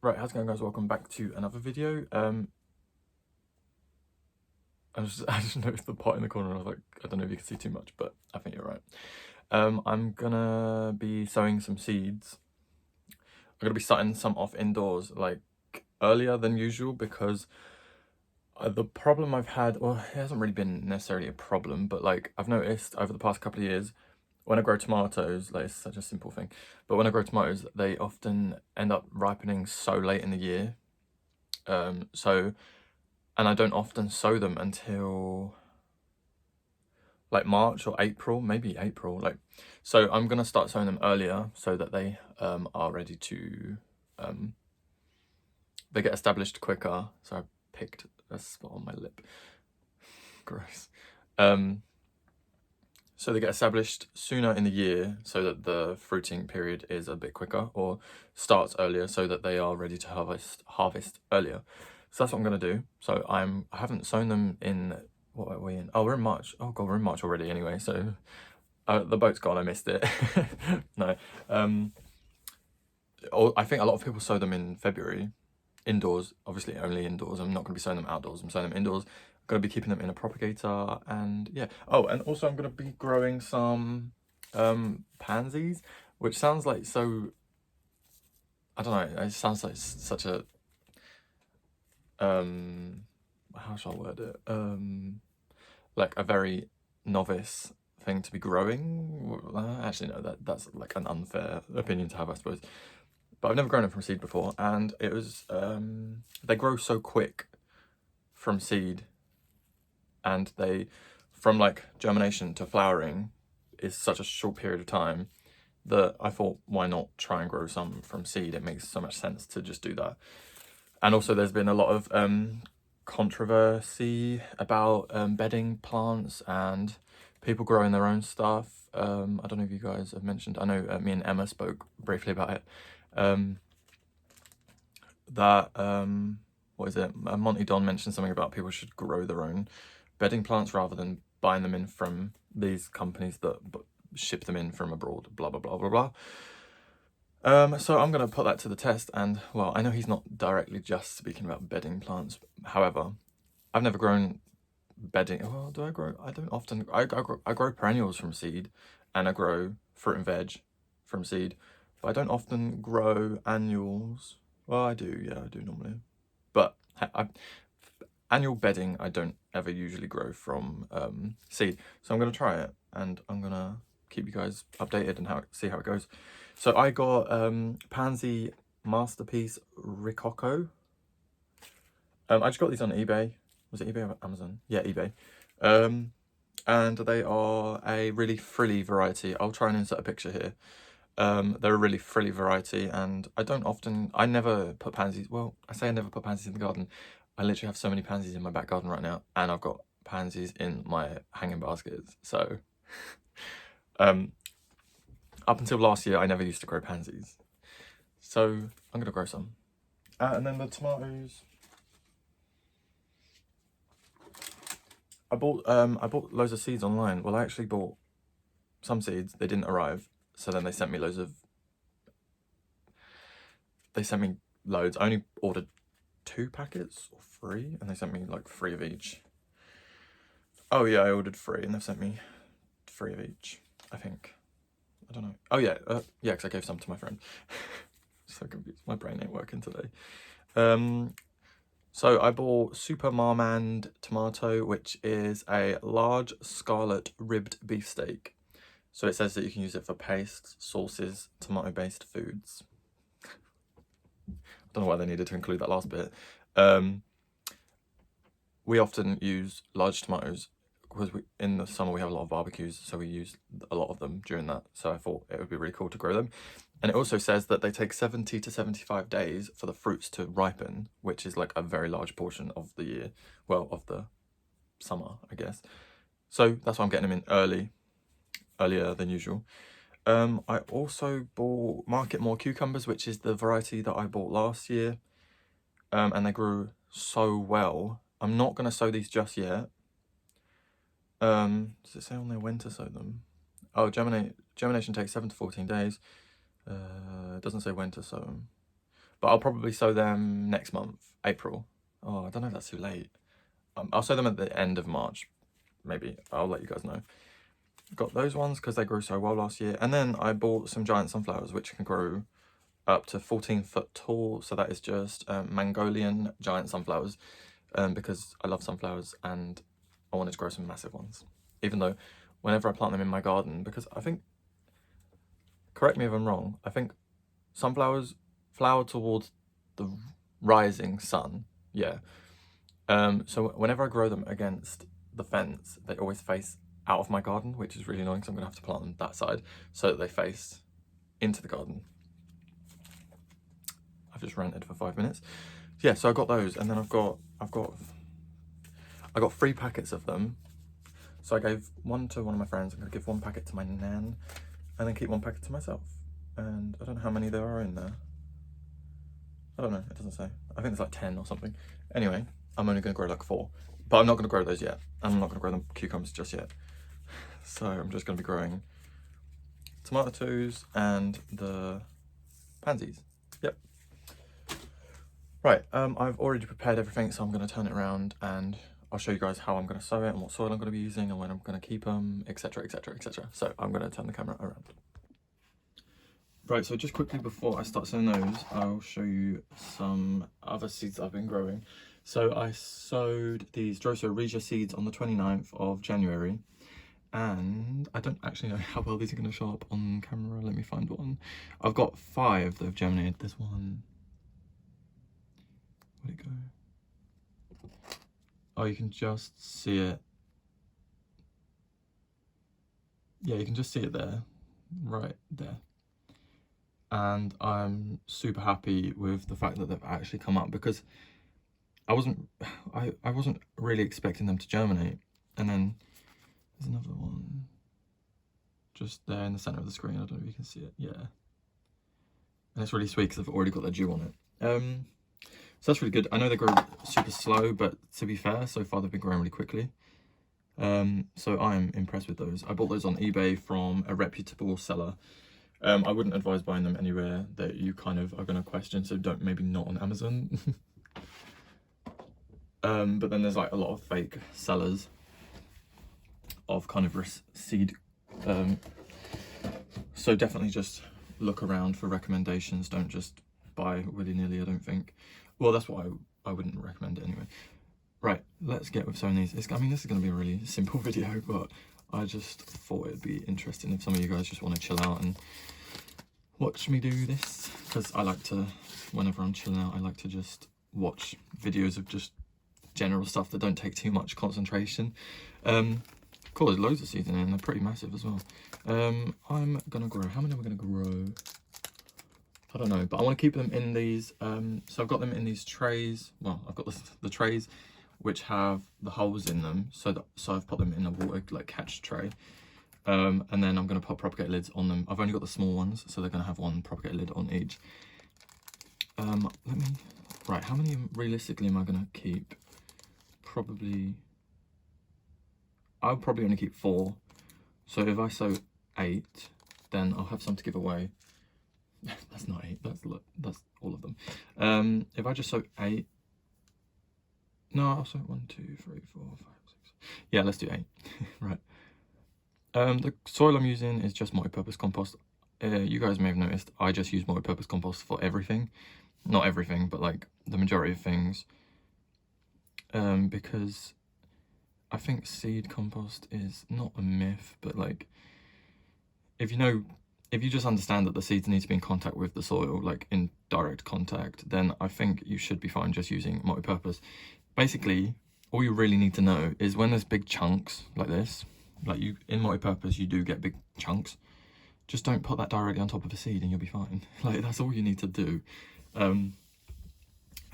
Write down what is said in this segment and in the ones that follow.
Right, how's it going, guys? Welcome back to another video. I just noticed the pot in the corner and I was like, I don't know if you can see too much, but I think you're right. I'm gonna be sowing some seeds. I'm gonna be starting some off indoors, like earlier than usual, because the problem I've had, well, it hasn't really been necessarily a problem, but like I've noticed over the past couple of years, when I grow tomatoes, like it's such a simple thing, but when I grow tomatoes, they often end up ripening so late in the year. And I don't often sow them until like March or April, maybe April. So I'm gonna start sowing them earlier so that they are ready to they get established quicker. So I picked a spot on my lip. Gross. So they get established sooner in the year so that the fruiting period is a bit quicker, or starts earlier so that they are ready to harvest earlier. So that's what I'm gonna do. So I haven't sown them in, what are we in? Oh, we're in March. Oh god, we're in March already anyway. So the boat's gone. I missed it. No. I think a lot of people sow them in February, indoors. Obviously, only indoors. I'm not gonna be sowing them outdoors. I'm sowing them indoors. Gonna be keeping them in a propagator, and yeah. Oh, and also I'm gonna be growing some pansies, which sounds like so, I don't know, it sounds like such a how shall I word it, like a very novice thing to be growing. Actually no, that's like an unfair opinion to have, I suppose, but I've never grown it from seed before, and it was they grow so quick from seed, and they, from like germination to flowering is such a short period of time that I thought, why not try and grow some from seed? It makes so much sense to just do that. And also there's been a lot of controversy about bedding plants and people growing their own stuff. I don't know if you guys have mentioned, I know me and Emma spoke briefly about it, that what is it, Monty Don mentioned something about people should grow their own bedding plants rather than buying them in from these companies that ship them in from abroad, blah blah blah blah blah. So I'm going to put that to the test, and well, I know he's not directly just speaking about bedding plants. However, I've never grown bedding. Well, do I grow? I don't often. I grow perennials from seed, and I grow fruit and veg from seed, but I don't often grow annuals. Well, I do. Yeah, I do normally, but annual bedding I don't ever usually grow from seed. So I'm going to try it, and I'm going to keep you guys updated and see how it goes. So I got Pansy Masterpiece Rococo. I just got these on eBay. Was it eBay or Amazon? Yeah, eBay. And they are a really frilly variety. I'll try and insert a picture here. They're a really frilly variety, and I never put pansies, well, I say I never put pansies in the garden. I literally have so many pansies in my back garden right now, and I've got pansies in my hanging baskets. So, up until last year, I never used to grow pansies. So, I'm gonna grow some. And then the tomatoes. I bought loads of seeds online. Well, I actually bought some seeds. They didn't arrive, so then they sent me loads. I only ordered 2 packets or 3, and they sent me like 3 of each. Oh yeah, I ordered 3, and they've sent me 3 of each, I think. I don't know. Oh yeah, yeah, because I gave some to my friend. So confused. My brain ain't working today. So I bought Super Marmande tomato, which is a large scarlet ribbed beefsteak. So it says that you can use it for pastes, sauces, tomato-based foods. I don't know why they needed to include that last bit. We often use large tomatoes because in the summer we have a lot of barbecues, so we use a lot of them during that. So I thought it would be really cool to grow them. And it also says that they take 70 to 75 days for the fruits to ripen, which is like a very large portion of the year. Well, of the summer, I guess. So that's why I'm getting them in earlier than usual. I also bought Market More cucumbers, which is the variety that I bought last year. And they grew so well. I'm not going to sow these just yet. Does it say on there when to sow them? Oh, germination takes 7 to 14 days. It doesn't say when to sow them. but I'll probably sow them next month, April. Oh, I don't know if that's too late. I'll sow them at the end of March, maybe. I'll let you guys know. Got those ones because they grew so well last year. And then I bought some giant sunflowers, which can grow up to 14 foot tall. So that is just Mongolian giant sunflowers, because I love sunflowers and I wanted to grow some massive ones. Even though whenever I plant them in my garden, because I think, correct me if I'm wrong, I think sunflowers flower towards the rising sun. Yeah. So whenever I grow them against the fence, they always face out of my garden, which is really annoying, so I'm gonna have to plant them that side so that they face into the garden. I've just ranted for 5 minutes. Yeah, so I got those, and then I got 3 packets of them. So I gave one to one of my friends. I'm gonna give 1 packet to my nan, and then keep 1 packet to myself. And I don't know how many there are in there. I don't know, it doesn't say. I think there's like 10 or something. Anyway, I'm only gonna grow like 4, but I'm not gonna grow those yet. I'm not gonna grow the cucumbers just yet. So I'm just gonna be growing tomatoes and the pansies. Yep. Right, I've already prepared everything, so I'm gonna turn it around and I'll show you guys how I'm gonna sow it and what soil I'm gonna be using and when I'm gonna keep them, etc, etc, etc. So I'm gonna turn the camera around. Right, so just quickly before I start sowing those, I'll show you some other seeds I've been growing. So I sowed these Drosera regia seeds on the 29th of January. And I don't actually know how well these are going to show up on camera. Let me find one. I've got 5 that have germinated. This one, where'd it go? Oh, you can just see it. Yeah, you can just see it there, right there. And I'm super happy with the fact that they've actually come up, because I wasn't really expecting them to germinate. And then there's another one just there in the center of the screen. I don't know if you can see it. Yeah. And it's really sweet because I've already got their dew on it. So that's really good. I know they grow super slow, but to be fair, so far they've been growing really quickly. So I'm impressed with those. I bought those on eBay from a reputable seller. I wouldn't advise buying them anywhere that you kind of are going to question, so maybe not on Amazon. But then there's like a lot of fake sellers of carnivorous seed, so definitely just look around for recommendations. Don't just buy willy-nilly, I don't think. Well, that's why I wouldn't recommend it anyway. Right, let's get with sowing these. I mean, this is going to be a really simple video, but I just thought it'd be interesting if some of you guys just want to chill out and watch me do this, because I like to, whenever I'm chilling out, I like to just watch videos of just general stuff that don't take too much concentration. Cool, there's loads of seeds in there and they're pretty massive as well. I'm gonna grow, how many am I gonna grow? I don't know, but I want to keep them in these, so I've got them in these trays. Well, I've got the trays which have the holes in them, so I've put them in a water like catch tray, and then I'm going to put propagator lids on them. I've only got the small ones, so they're going to have 1 propagator lid on each. Right, how many realistically am I going to keep? I'll probably only keep 4. So if I sow 8, then I'll have some to give away. That's not 8, that's all of them. If I just sow 8, no, I'll sow 1, 2, 3, 4, 5, 6. Yeah, let's do 8. Right. The soil I'm using is just multi-purpose compost. You guys may have noticed I just use multi-purpose compost for everything. Not everything, but like the majority of things. Because I think seed compost is not a myth, but like if you just understand that the seeds need to be in contact with the soil, like in direct contact, then I think you should be fine just using multi-purpose. Basically, all you really need to know is when there's big chunks like this, like in multi-purpose, you do get big chunks. Just don't put that directly on top of a seed and you'll be fine. Like, that's all you need to do. And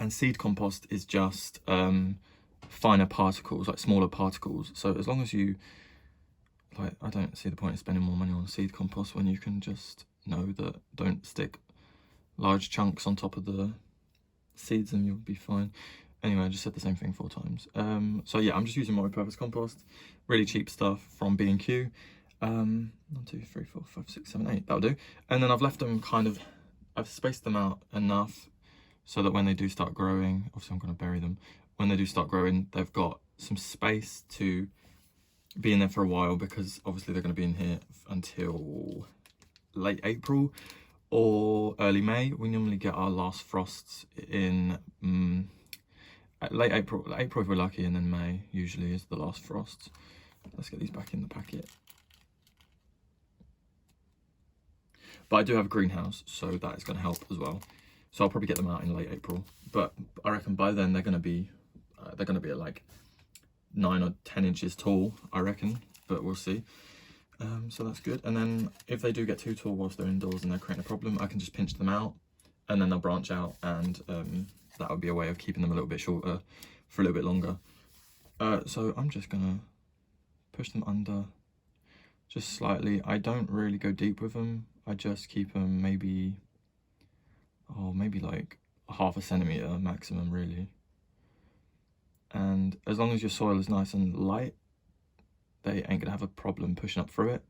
seed compost is just finer particles, like smaller particles. So as long as you, like, I don't see the point of spending more money on seed compost when you can just know that don't stick large chunks on top of the seeds and you'll be fine. Anyway, I just said the same thing 4 times. So yeah, I'm just using multi-purpose compost, really cheap stuff from B&Q. 1, 2, 3, 4, 5, 6, 7, 8, that'll do. And then I've left them I've spaced them out enough so that when they do start growing, obviously I'm going to bury them, when they do start growing, they've got some space to be in there for a while, because obviously they're going to be in here until late April or early May. We normally get our last frosts in late April if we're lucky, and then May usually is the last frosts. Let's get these back in the packet. But I do have a greenhouse, so that is going to help as well. So I'll probably get them out in late April. But I reckon by then they're going to be at like 9 or 10 inches tall, I reckon. But we'll see. So that's good. And then if they do get too tall whilst they're indoors and they're creating a problem, I can just pinch them out, and then they'll branch out, and that would be a way of keeping them a little bit shorter for a little bit longer. So I'm just gonna push them under just slightly. I don't really go deep with them. I just keep them maybe like 1/2 centimetre maximum, really. And as long as your soil is nice and light, they ain't gonna have a problem pushing up through it.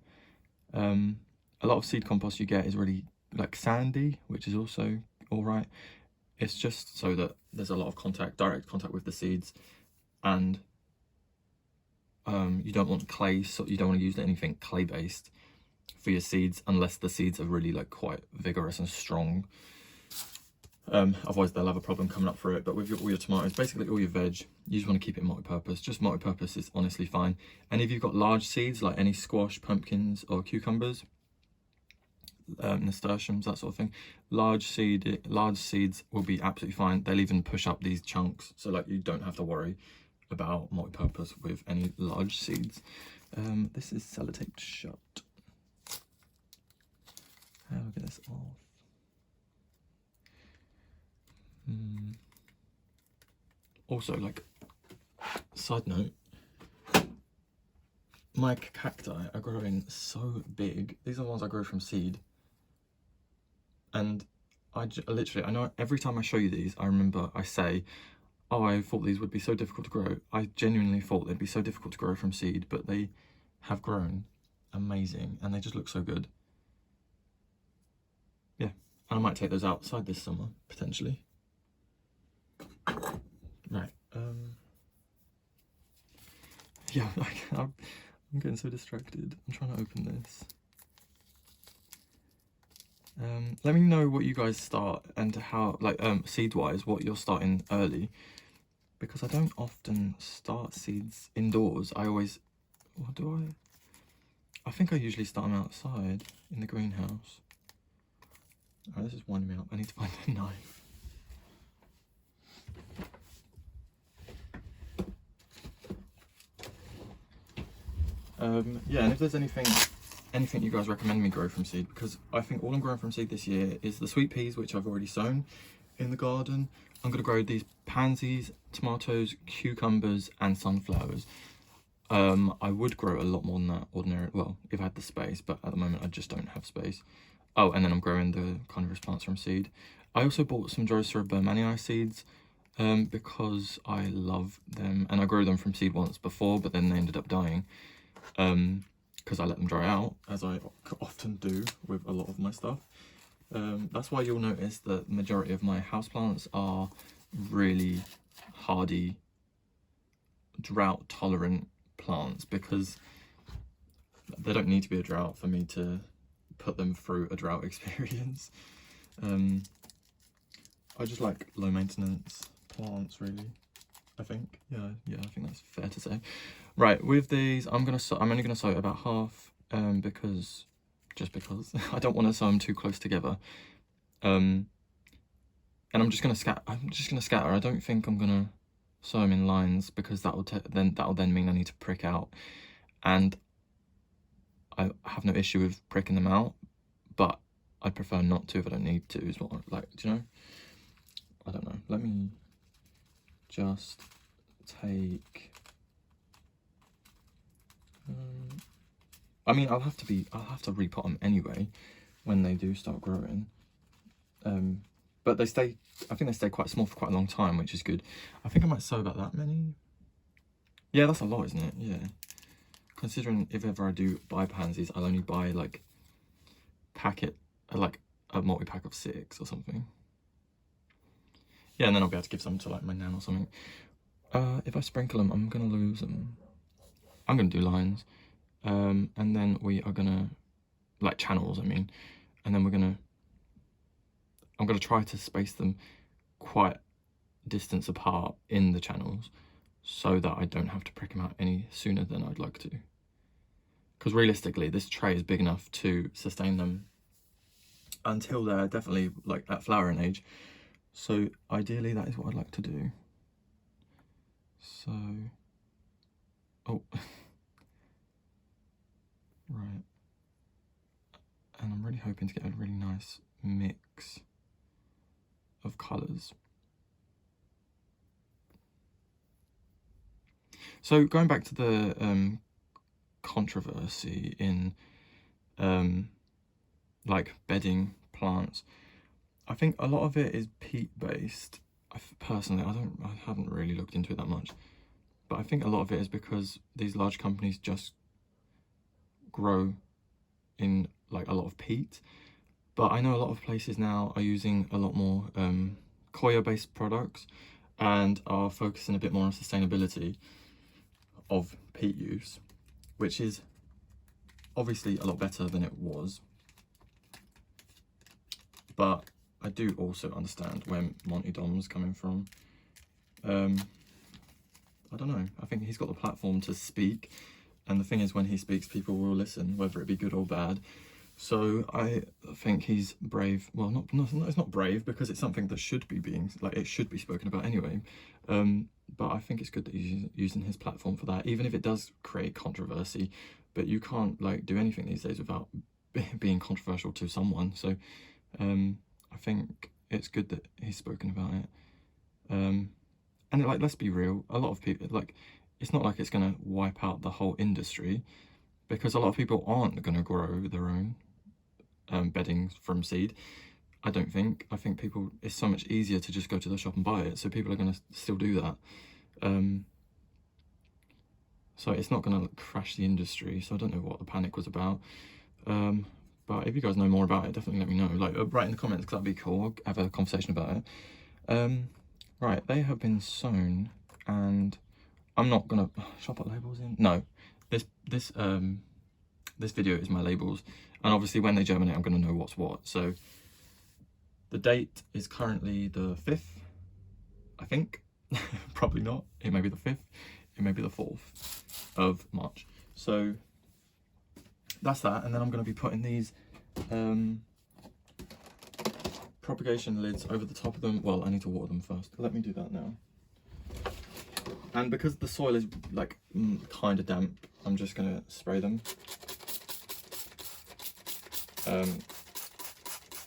A lot of seed compost you get is really like sandy, which is also all right. It's just so that there's a lot of direct contact with the seeds, and you don't want clay, so you don't want to use anything clay based for your seeds unless the seeds are really like quite vigorous and strong. Otherwise they'll have a problem coming up through it. But with all your tomatoes, basically all your veg, you just want to keep it multi-purpose. Just multi-purpose is honestly fine. And if you've got large seeds like any squash, pumpkins or cucumbers, nasturtiums, that sort of thing, large seeds will be absolutely fine. They'll even push up these chunks, so like you don't have to worry about multi-purpose with any large seeds. This is sellotaped shut. How do I get this off? Also, like, side note, my cacti are growing so big. These are the ones I grow from seed. And I know every time I show you these, I say, oh, I thought these would be so difficult to grow. I genuinely thought they'd be so difficult to grow from seed, but they have grown amazing, and they just look so good. Yeah, and I might take those outside this summer, potentially. Right, yeah, I'm getting so distracted. I'm trying to open this. Let me know what you guys start and how, like, seed-wise, what you're starting early, because I don't often start seeds indoors. I think I usually start them outside in the greenhouse. Oh, this is winding me up. I need to find a knife. Yeah, and if there's anything you guys recommend me grow from seed, because I think all I'm growing from seed this year is the sweet peas, which I've already sown in the garden. I'm going to grow these pansies, tomatoes, cucumbers and sunflowers. I would grow a lot more than that well, if I had the space, but at the moment I just don't have space. Oh, and then I'm growing the carnivorous plants from seed. I also bought some Drosera Burmannii seeds because I love them, and I grew them from seed once before, but then they ended up dying. Because I let them dry out, as I often do with a lot of my stuff. That's why you'll notice that the majority of my houseplants are really hardy, drought-tolerant plants, because they don't need to be a drought for me to put them through a drought experience. I just like low-maintenance plants, really. I think, yeah, I think that's fair to say. Right, with these, I'm only gonna sow about half, because I don't want to sow them too close together. And I'm just gonna scatter. I don't think I'm gonna sow them in lines, because that'll then mean I need to prick out, and I have no issue with pricking them out, but I prefer not to if I don't need to. Is what do you know? I don't know. Let me just take. I mean, I'll have to repot them anyway when they do start growing. But I think they stay quite small for quite a long time, which is good. I think I might sow about that many. Yeah, that's a lot, isn't it? Yeah. Considering if ever I do buy pansies, I'll only buy like a multi-pack of 6 or something. Yeah, and then I'll be able to give some to like my nan or something. If I sprinkle them, I'm gonna lose them. I'm gonna do lines, and then we are gonna, like channels, I mean, and then I'm gonna try to space them quite distance apart in the channels so that I don't have to prick them out any sooner than I'd like to. Because realistically, this tray is big enough to sustain them until they're definitely like at flowering age. So ideally that is what I'd like to do. So, oh, right. And I'm really hoping to get a really nice mix of colours. So going back to the controversy in like bedding plants, I think a lot of it is peat based. Personally, I haven't really looked into it that much, but I think a lot of it is because these large companies just grow in like a lot of peat. But I know a lot of places now are using a lot more coir based products and are focusing a bit more on sustainability of peat use, which is obviously a lot better than it was. But I do also understand where Monty Dom's coming from. I don't know, I think he's got the platform to speak, and the thing is, when he speaks, people will listen, whether it be good or bad. So I think he's brave. Well, it's not brave, because it's something that should be it should be spoken about anyway. But I think it's good that he's using his platform for that, even if it does create controversy. But you can't like do anything these days without being controversial to someone. So I think it's good that he's spoken about it. And like, let's be real, a lot of people, like, it's not like it's gonna wipe out the whole industry, because a lot of people aren't gonna grow their own bedding from seed. I don't think. I think it's so much easier to just go to the shop and buy it, so people are gonna still do that. So it's not gonna crash the industry. So I don't know what the panic was about. But if you guys know more about it, definitely let me know. Like, write in the comments, because that'd be cool. I'll have a conversation about it. Right, they have been sewn, and I'm not gonna. Should I put labels in? No. This video is my labels, and obviously when they germinate, I'm gonna know what's what. So the date is currently the 5th, I think. Probably not. It may be the 5th. It may be the 4th of March. So that's that, and then I'm going to be putting these propagation lids over the top of them. Well, I need to water them first. Let me do that now. And because the soil is like kind of damp, I'm just going to spray them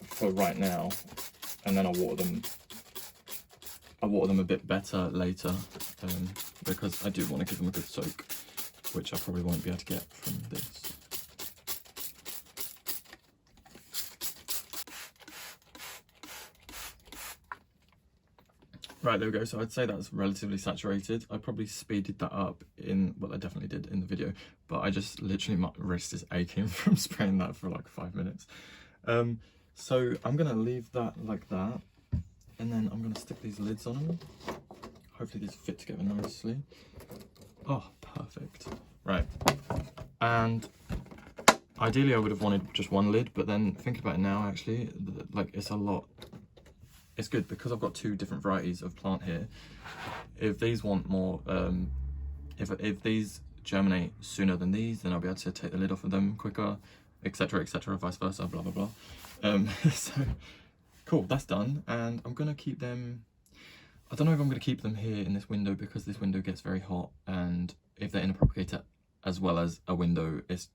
for right now, and then I'll water them. I'll water them a bit better later, because I do want to give them a good soak, which I probably won't be able to get from this. Right, there we go. So I'd say that's relatively saturated. I probably speeded that up well, I definitely did in the video, but I just literally, my wrist is aching from spraying that for like 5 minutes. So I'm gonna leave that like that, and then I'm gonna stick these lids on them. Hopefully these fit together nicely. Oh, perfect. Right, and ideally I would have wanted just one lid, but then thinking about it now, actually, like, it's a lot. It's good because I've got 2 different varieties of plant here. If these want more, if these germinate sooner than these, then I'll be able to take the lid off of them quicker, etc, vice versa, blah blah blah. So cool, that's done, and I'm gonna keep them. I don't know if I'm gonna keep them here in this window, because this window gets very hot, and if they're in a propagator as well as a window, it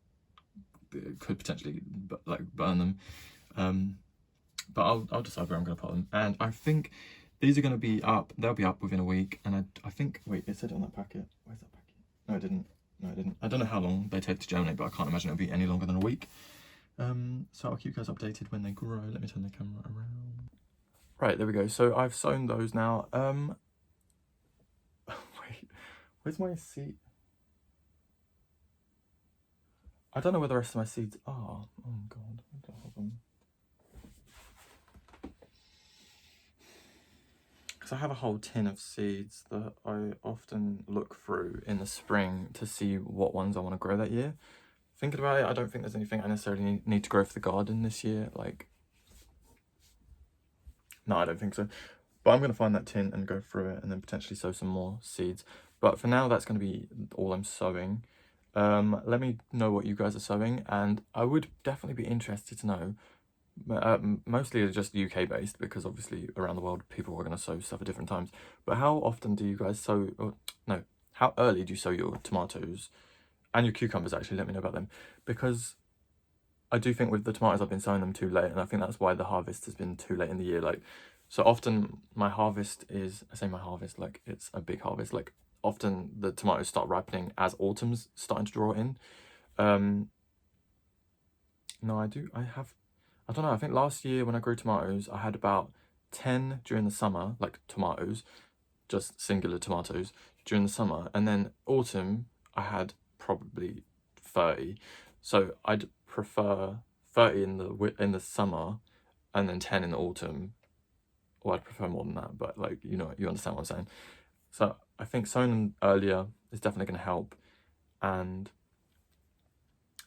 could potentially like burn them. But I'll decide where I'm going to put them. And I think these are going to be up. They'll be up within a week. And I think, wait, it said it on that packet. Where's that packet? No, it didn't. No, it didn't. I don't know how long they take to germinate, but I can't imagine it'll be any longer than a week. So I'll keep you guys updated when they grow. Let me turn the camera around. Right, there we go. So I've sewn those now. Wait, where's my seed? I don't know where the rest of my seeds are. Oh God, I don't have them. because I have a whole tin of seeds that I often look through in the spring to see what ones I want to grow that year. Thinking about it, I don't think there's anything I necessarily need to grow for the garden this year. Like, no, I don't think so. But I'm going to find that tin and go through it and then potentially sow some more seeds. But for now, that's going to be all I'm sowing. Let me know what you guys are sowing, and I would definitely be interested to know. Mostly just UK based, because obviously around the world people are going to sow stuff at different times. But how often do you guys sow? Or, no, how early do you sow your tomatoes and your cucumbers? Actually, let me know about them, because I do think with the tomatoes I've been sowing them too late, and I think that's why the harvest has been too late in the year. Like, so often my harvest is, I say my harvest like it's a big harvest. Like, often the tomatoes start ripening as autumn's starting to draw in. No, I don't know, I think last year when I grew tomatoes, I had about 10 during the summer, like tomatoes, just singular tomatoes during the summer, and then autumn I had probably 30. So I'd prefer 30 in the summer and then 10 in the autumn, or I'd prefer more than that, but like, you know, you understand what I'm saying. So I think sowing them earlier is definitely going to help. And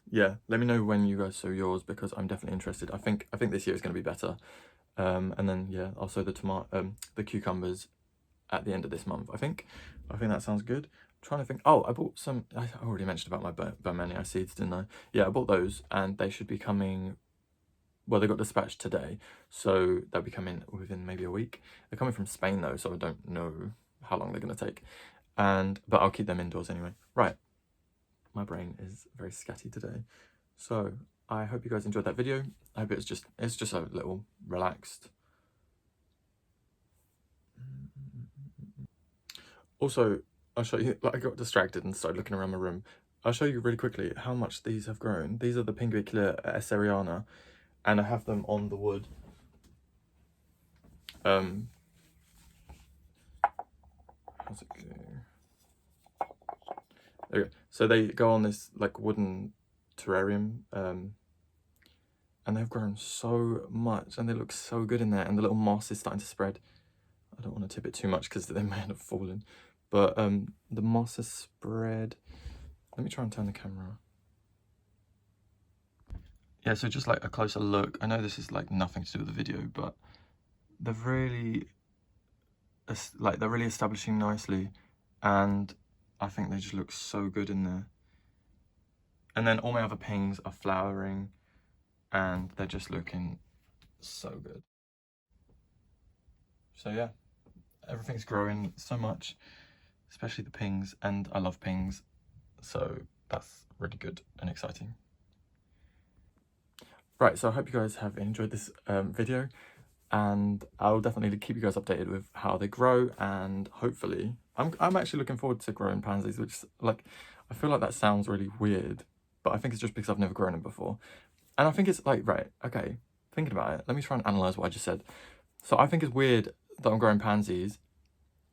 yeah, let me know when you guys sow yours, because I'm definitely interested. I think this year is going to be better. And then yeah, I'll sow the cucumbers at the end of this month. I think that sounds good. I'm trying to think. Oh, I bought some. I already mentioned about my Birmania seeds, didn't I? Yeah, I bought those, and they should be coming. Well, they got dispatched today, so they'll be coming within maybe a week. They're coming from Spain though, so I don't know how long they're going to take. But I'll keep them indoors anyway. Right. My brain is very scatty today. So I hope you guys enjoyed that video. I hope it's just a little relaxed. Also, I'll show you, like, I got distracted and started looking around my room. I'll show you really quickly how much these have grown. These are the Pinguicula esseriana, and I have them on the wood. How's it go? There we go. So they go on this like wooden terrarium, and they've grown so much, and they look so good in there, and the little moss is starting to spread. I don't want to tip it too much because they may end up falling, but the moss has spread. Let me try and turn the camera. Yeah, so just like a closer look. I know this is like nothing to do with the video, but they're really establishing nicely, and I think they just look so good in there. And then all my other pings are flowering, and they're just looking so good. So yeah, everything's growing so much, especially the pings, and I love pings, so that's really good and exciting. Right, so I hope you guys have enjoyed this video, and I'll definitely keep you guys updated with how they grow, and hopefully I'm actually looking forward to growing pansies, which, like, I feel like that sounds really weird, but I think it's just because I've never grown them before. And I think it's like, right, okay, thinking about it, let me try and analyze what I just said. So I think it's weird that I'm growing pansies,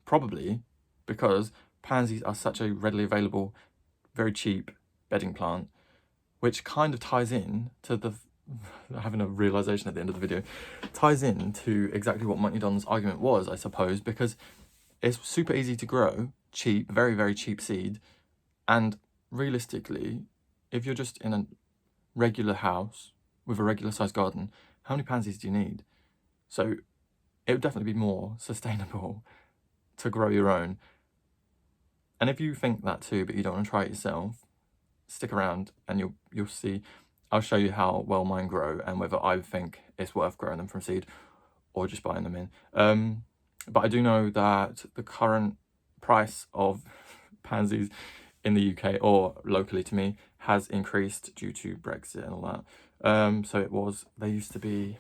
probably because pansies are such a readily available, very cheap bedding plant, which kind of ties in to the having a realization at the end of the video, ties in to exactly what Monty Don's argument was, I suppose, because it's super easy to grow, cheap, very, very cheap seed, and realistically, if you're just in a regular house with a regular sized garden, how many pansies do you need? So it would definitely be more sustainable to grow your own. And if you think that too, but you don't want to try it yourself, stick around and you'll see. I'll show you how well mine grow and whether I think it's worth growing them from seed or just buying them in. But I do know that the current price of pansies in the UK, or locally to me, has increased due to Brexit and all that. So they used to be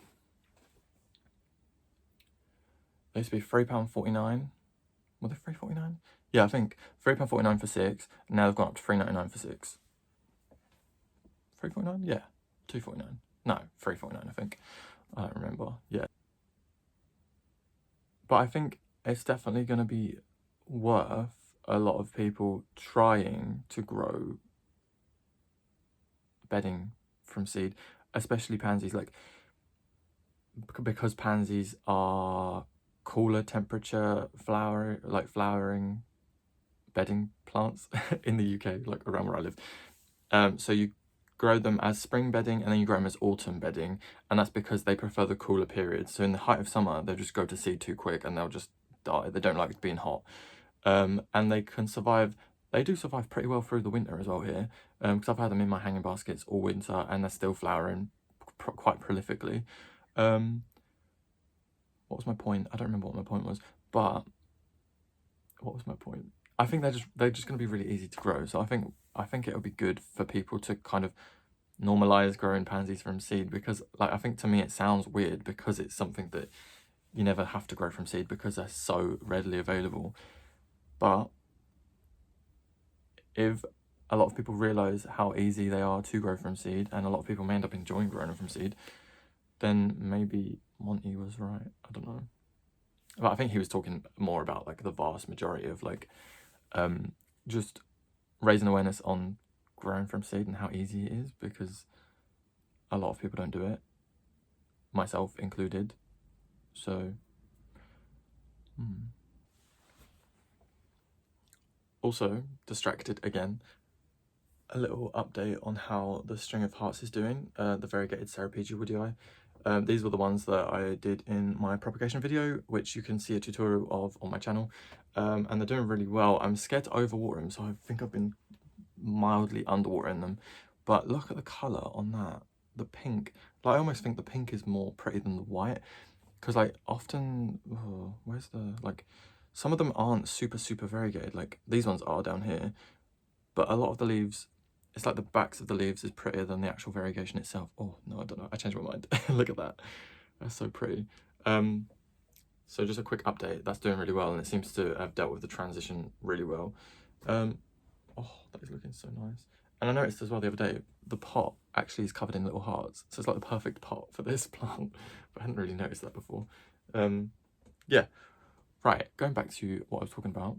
£3.49. Were they £3.49? Yeah, I think £3.49 for 6. Now they've gone up to £3.99 for 6. £3.49? Yeah, £2.49. No, £3.49, I think. I don't remember. Yeah. But I think it's definitely going to be worth a lot of people trying to grow bedding from seed, especially pansies, like, because pansies are cooler temperature flowering bedding plants in the UK, like around where I live. So you grow them as spring bedding and then you grow them as autumn bedding, and that's because they prefer the cooler periods. So in the height of summer, they'll just go to seed too quick and they'll just die. They don't like being hot. And they can survive, they do survive pretty well through the winter as well here, because I've had them in my hanging baskets all winter and they're still flowering quite prolifically. What was my point? I don't remember what my point was, but what was my point? I think they're just going to be really easy to grow. So I think it'll be good for people to kind of normalize growing pansies from seed, because like I think to me it sounds weird because it's something that you never have to grow from seed because they're so readily available. But if a lot of people realize how easy they are to grow from seed, and a lot of people may end up enjoying growing them from seed, then maybe Monty was right. I don't know. But I think he was talking more about like the vast majority of like just raising awareness on growing from seed and how easy it is, because a lot of people don't do it, myself included. So also distracted again, a little update on how the string of hearts is doing, the variegated Cerepegia woodii. These were the ones that I did in my propagation video, which you can see a tutorial of on my channel, and they're doing really well. I'm scared to overwater them, so I think I've been mildly underwatering them, but look at the colour on that, the pink. Like, I almost think the pink is more pretty than the white, because like often, where's the, like, some of them aren't super variegated, like these ones are down here, but a lot of the leaves, it's like the backs of the leaves is prettier than the actual variegation itself. Oh no, I don't know, I changed my mind. Look at that, that's so pretty. So just a quick update, that's doing really well, and it seems to have dealt with the transition really well. Oh, that is looking so nice. And I noticed as well the other day, the pot actually is covered in little hearts, so it's like the perfect pot for this plant, but I hadn't really noticed that before. Yeah, right, going back to what I was talking about,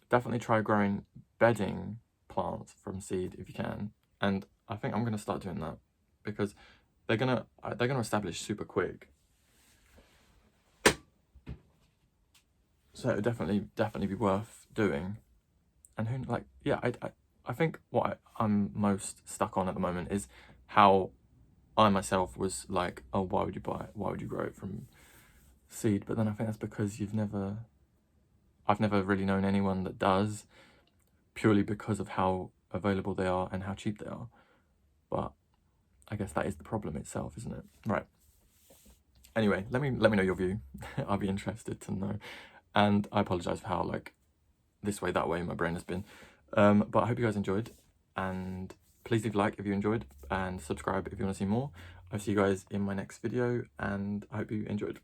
definitely try growing bedding plants from seed if you can, and I think I'm going to start doing that, because they're gonna establish super quick. So it would definitely be worth doing. And who, like, yeah, I think what I'm most stuck on at the moment is how I myself was like, oh, why would you grow it from seed? But then I think that's because I've never really known anyone that does, purely because of how available they are and how cheap they are. But I guess that is the problem itself, isn't it? Right. Anyway, let me know your view. I'll be interested to know. And I apologize for how like this way, that way my brain has been. But I hope you guys enjoyed, and please leave a like if you enjoyed, and subscribe if you want to see more. I'll see you guys in my next video, and I hope you enjoyed.